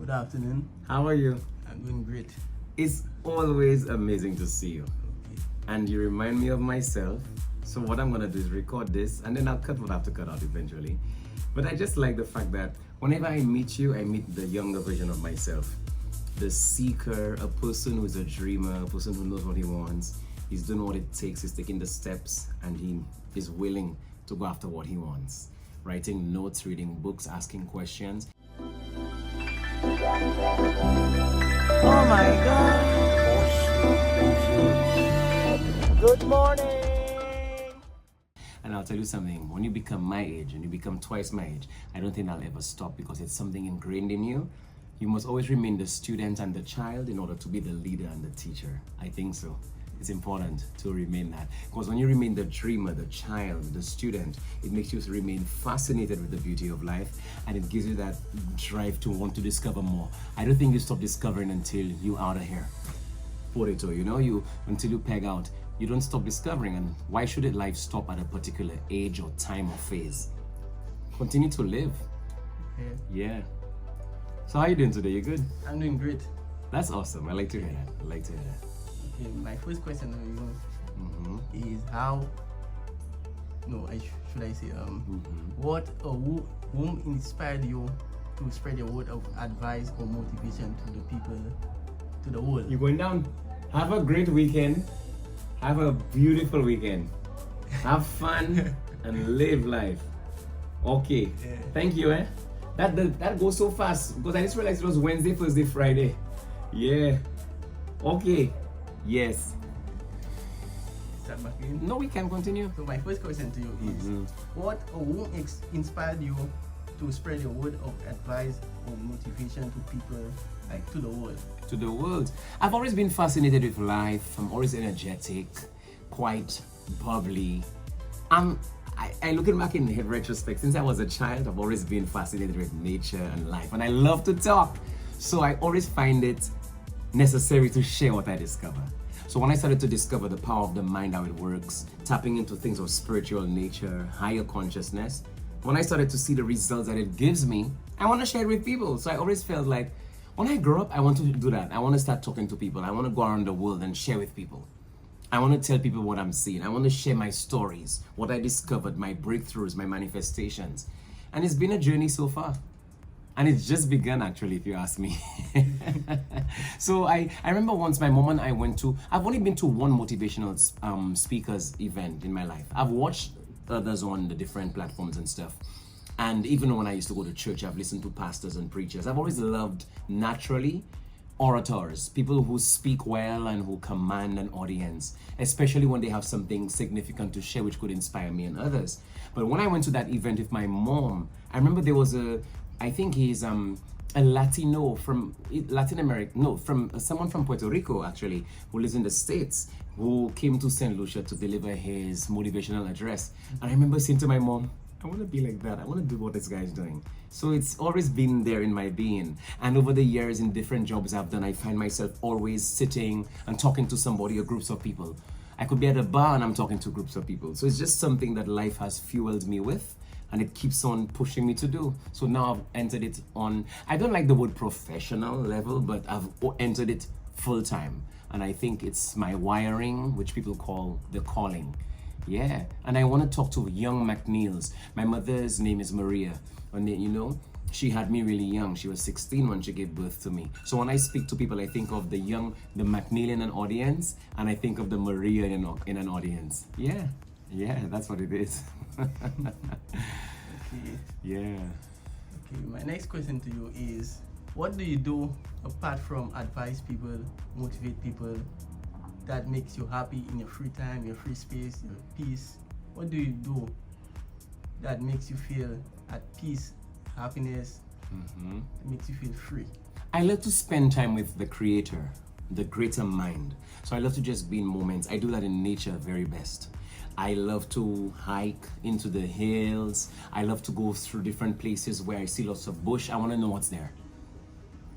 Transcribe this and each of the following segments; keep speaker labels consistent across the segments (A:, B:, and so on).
A: Good afternoon.
B: How are you?
A: I'm doing great.
B: It's always amazing to see you.
A: Okay.
B: And you remind me of myself. So what I'm gonna do is record this and then I'll cut what I have to cut out eventually. But I just like the fact that whenever I meet you, I meet the younger version of myself. The seeker, a person who's a dreamer, a person who knows what he wants. He's doing what it takes, he's taking the steps, and he is willing to go after what he wants. Writing notes, reading books, asking questions.
A: Oh my God. Good morning.
B: And I'll tell you something, when you become my age and you become twice my age, I don't think I'll ever stop because it's something ingrained in you. You must always remain the student and the child in order to be the leader and the teacher. I think so. It's important to remain that. Because when you remain the dreamer, the child, the student, it makes you remain fascinated with the beauty of life and it gives you that drive to want to discover more. I don't think you stop discovering until you out of here. Potato, until you peg out, you don't stop discovering. And why should life stop at a particular age or time or phase? Continue to live. Yeah. So how are you doing today? You good?
A: I'm doing great.
B: That's awesome. I like to hear that.
A: Okay, my first question to you is how. No, should I say what or whom inspired you to spread your word of advice or motivation to the people, to the world?
B: You're going down. Have a great weekend. Have a beautiful weekend. Have fun and live life. Okay.
A: Yeah.
B: Thank you, eh? That goes so fast because I just realized it was Wednesday, Thursday, Friday. Yeah. Okay. Yes.
A: Start back in.
B: No, we can continue.
A: So my first question to you is what or whom inspired you to spread your word of advice or motivation to people, like to the world?
B: To the world. I've always been fascinated with life. I'm always energetic, quite bubbly. I looking back in retrospect, since I was a child, I've always been fascinated with nature and life, and I love to talk. So I always find it necessary to share what I discover. So when I started to discover the power of the mind, how it works, tapping into things of spiritual nature, higher consciousness, when I started to see the results that it gives me, I want to share it with people. So I always felt like when I grow up, I want to do that. I want to start talking to people. I want to go around the world and share with people. I want to tell people what I'm seeing. I want to share my stories, what I discovered, my breakthroughs, my manifestations. And it's been a journey so far. And it's just begun, actually, if you ask me. So I remember once my mom and I went to, I've only been to one motivational speakers event in my life. I've watched others on the different platforms and stuff. And even when I used to go to church, I've listened to pastors and preachers. I've always loved naturally orators, people who speak well and who command an audience, especially when they have something significant to share which could inspire me and others. But when I went to that event with my mom, I remember there was I think he's a Latino from Latin America, no, from someone from Puerto Rico actually, who lives in the States, who came to St. Lucia to deliver his motivational address. And I remember saying to my mom, I want to be like that. I want to do what this guy is doing. So it's always been there in my being. And over the years in different jobs I've done, I find myself always sitting and talking to somebody or groups of people. I could be at a bar and I'm talking to groups of people. So it's just something that life has fueled me with and it keeps on pushing me to do. So now I've entered it on, I don't like the word professional level, but I've entered it full time. And I think it's my wiring, which people call the calling. Yeah, and I want to talk to young McNeils. My mother's name is Maria, and she had me really young. She was 16 when she gave birth to me. So when I speak to people, I think of the McNeil in an audience, and I think of the Maria in an audience. Yeah, that's what it is.
A: Okay.
B: Yeah.
A: Okay, my next question to you is, what do you do apart from advise people, motivate people, that makes you happy in your free time, your free space, your peace? What do you do that makes you feel at peace, happiness, that makes you feel free?
B: I love to spend time with the creator, the greater mind. So I love to just be in moments. I do that in nature very best. I love to hike into the hills. I love to go through different places where I see lots of bush. I want to know what's there.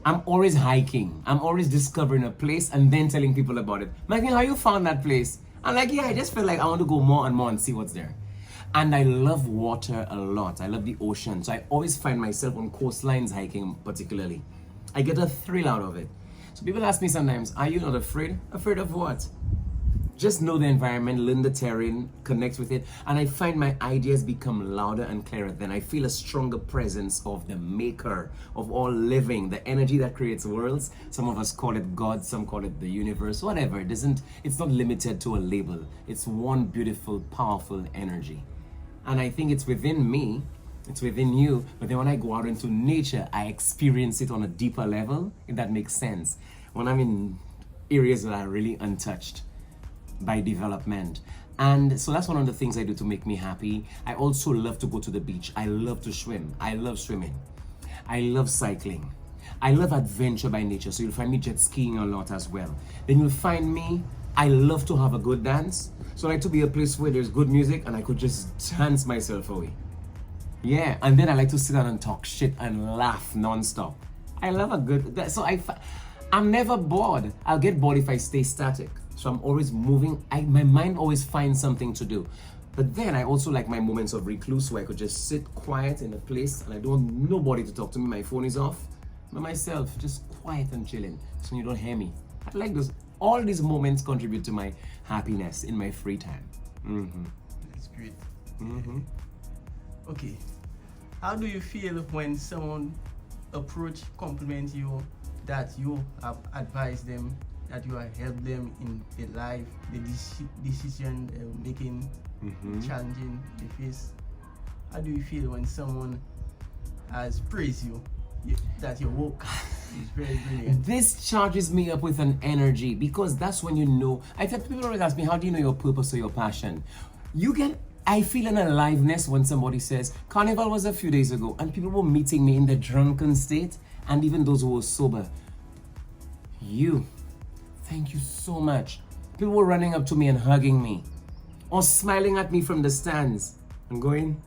B: I'm always hiking. I'm always discovering a place and then telling people about it. Maggie, how you found that place? I'm like, yeah, I just feel like I want to go more and more and see what's there. And I love water a lot. I love the ocean. So I always find myself on coastlines hiking particularly. I get a thrill out of it. So people ask me sometimes, are you not afraid? Afraid of what? Just know the environment, learn the terrain, connect with it, and I find my ideas become louder and clearer. Then I feel a stronger presence of the maker of all living, the energy that creates worlds. Some of us call it God, some call it the universe, whatever. It's not limited to a label. It's one beautiful, powerful energy. And I think it's within me, it's within you, but then when I go out into nature, I experience it on a deeper level, if that makes sense. When I'm in areas that are really untouched by development. And so that's one of the things I do to make me happy. I also love to go to the beach. I love to swim. I love swimming. I love cycling. I love adventure by nature. So you'll find me jet skiing a lot as well. Then you'll find me, I love to have a good dance. So I like to be a place where there's good music and I could just dance myself away. Yeah, and then I like to sit down and talk shit and laugh non-stop. I love a good, I'm never bored. I'll get bored if I stay static. So I'm always moving. My mind always finds something to do. But then I also like my moments of recluse where I could just sit quiet in a place and I don't want nobody to talk to me. My phone is off. By myself, just quiet and chilling. So you don't hear me. I like those. All these moments contribute to my happiness in my free time. Mm-hmm.
A: That's great.
B: Mm-hmm.
A: Okay. How do you feel when someone compliments you, that you have advised them, that you have helped them in their life, the decision making, challenging they face? How do you feel when someone has praised you, that your work is very brilliant?
B: This charges me up with an energy, because that's when you know. I think people always ask me, how do you know your purpose or your passion? I feel an aliveness when somebody says, Carnival was a few days ago, and people were meeting me in the drunken state, and even those who were sober. Thank you so much. People were running up to me and hugging me, or smiling at me from the stands and going,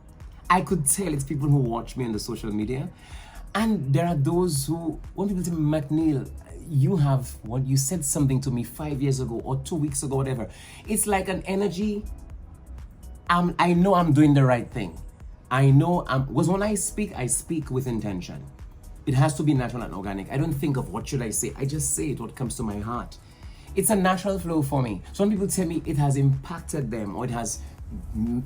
B: I could tell it's people who watch me on the social media. And there are those who, when people say, McNeil, you said something to me 5 years ago or 2 weeks ago, whatever. It's like an energy. I know I'm doing the right thing. Because when I speak with intention. It has to be natural and organic. I don't think of what should I say. I just say it, what comes to my heart. It's a natural flow for me. Some people tell me it has impacted them, or it has,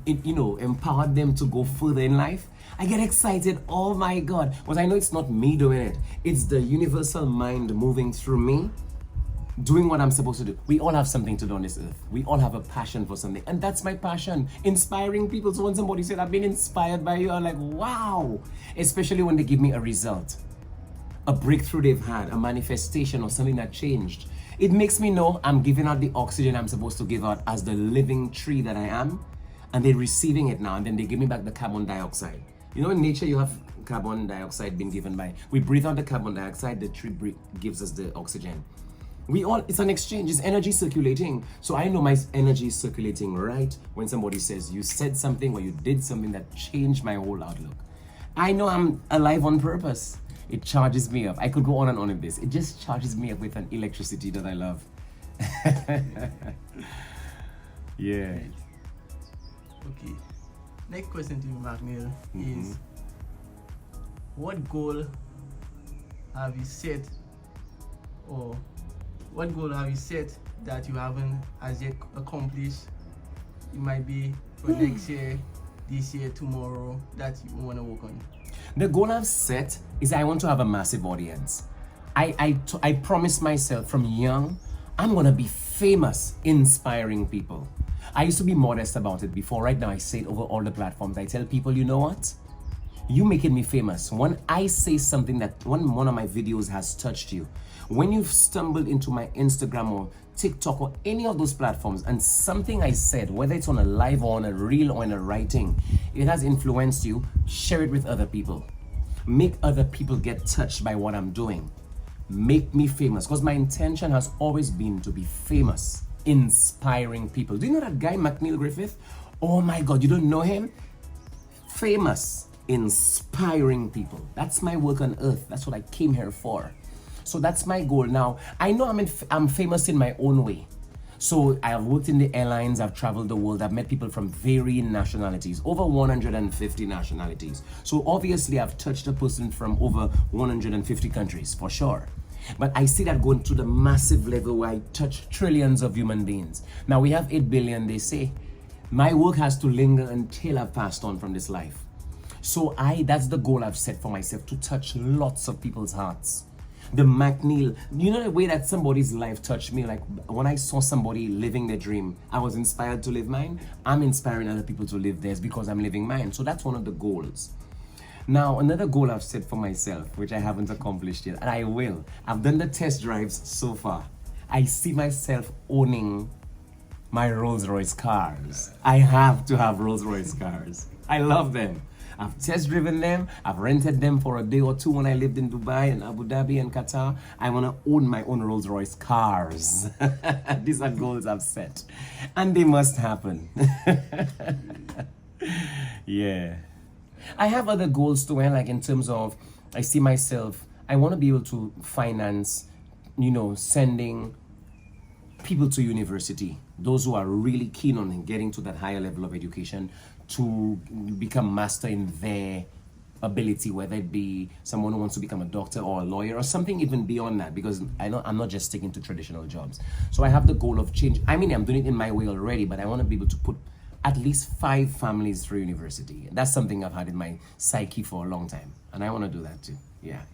B: empowered them to go further in life. I get excited. Oh my God. But I know it's not me doing it. It's the universal mind moving through me, doing what I'm supposed to do. We all have something to do on this earth. We all have a passion for something. And that's my passion, inspiring people. So when somebody said, I've been inspired by you, I'm like, wow. Especially when they give me a result, a breakthrough they've had, a manifestation or something that changed. It makes me know I'm giving out the oxygen I'm supposed to give out as the living tree that I am. And they're receiving it now, and then they give me back the carbon dioxide. You know, in nature, you have carbon dioxide being given by, we breathe out the carbon dioxide, the tree gives us the oxygen. It's an exchange, it's energy circulating. So I know my energy is circulating right when somebody says, you said something or you did something that changed my whole outlook. I know I'm alive on purpose. It charges me up. I could go on and on with this. It just charges me up with an electricity that I love. Yeah.
A: Okay. Next question to you, McNeil, is what goal have you set, or what goal have you set that you haven't as yet accomplished? It might be for next year, this year, tomorrow, that you want to work on.
B: The goal I've set is I want to have a massive audience. I promised myself from young, I'm going to be famous, inspiring people. I used to be modest about it before. Right now, I say it over all the platforms. I tell people, you know what? You making me famous. When I say something when one of my videos has touched you, when you've stumbled into my Instagram or TikTok or any of those platforms and something I said, whether it's on a live or on a reel or in a writing, it has influenced you, share it with other people. Make other people get touched by what I'm doing. Make me famous, because my intention has always been to be famous, inspiring people. Do you know that guy, McNeil Griffith? Oh my God, you don't know him? Famous, inspiring people. That's my work on earth. That's what I came here for. So that's my goal now. I know I'm famous in my own way. So I have worked in the airlines, I've traveled the world, I've met people from varying nationalities, over 150 nationalities. So obviously I've touched a person from over 150 countries, for sure. But I see that going to the massive level where I touch trillions of human beings. Now we have 8 billion, they say. My work has to linger until I've passed on from this life. So that's the goal I've set for myself, to touch lots of people's hearts. The McNeil, you know the way that somebody's life touched me, like when I saw somebody living their dream, I was inspired to live mine. I'm inspiring other people to live theirs because I'm living mine. So that's one of the goals. Now, another goal I've set for myself, which I haven't accomplished yet, and I will. I've done the test drives so far. I see myself owning my Rolls Royce cars. I have to have Rolls Royce cars. I love them. I've test driven them. I've rented them for a day or two when I lived in Dubai and Abu Dhabi and Qatar. I want to own my own Rolls Royce cars. These are goals I've set. And they must happen. Yeah. I have other goals too, like in terms of, I see myself, I want to be able to finance, sending people to university, those who are really keen on getting to that higher level of education, to become master in their ability, whether it be someone who wants to become a doctor or a lawyer or something even beyond that, because I'm not just sticking to traditional jobs. So I have the goal of change. I mean, I'm doing it in my way already, but I want to be able to put at least 5 families through university. That's something I've had in my psyche for a long time, and I want to do that too. Yeah.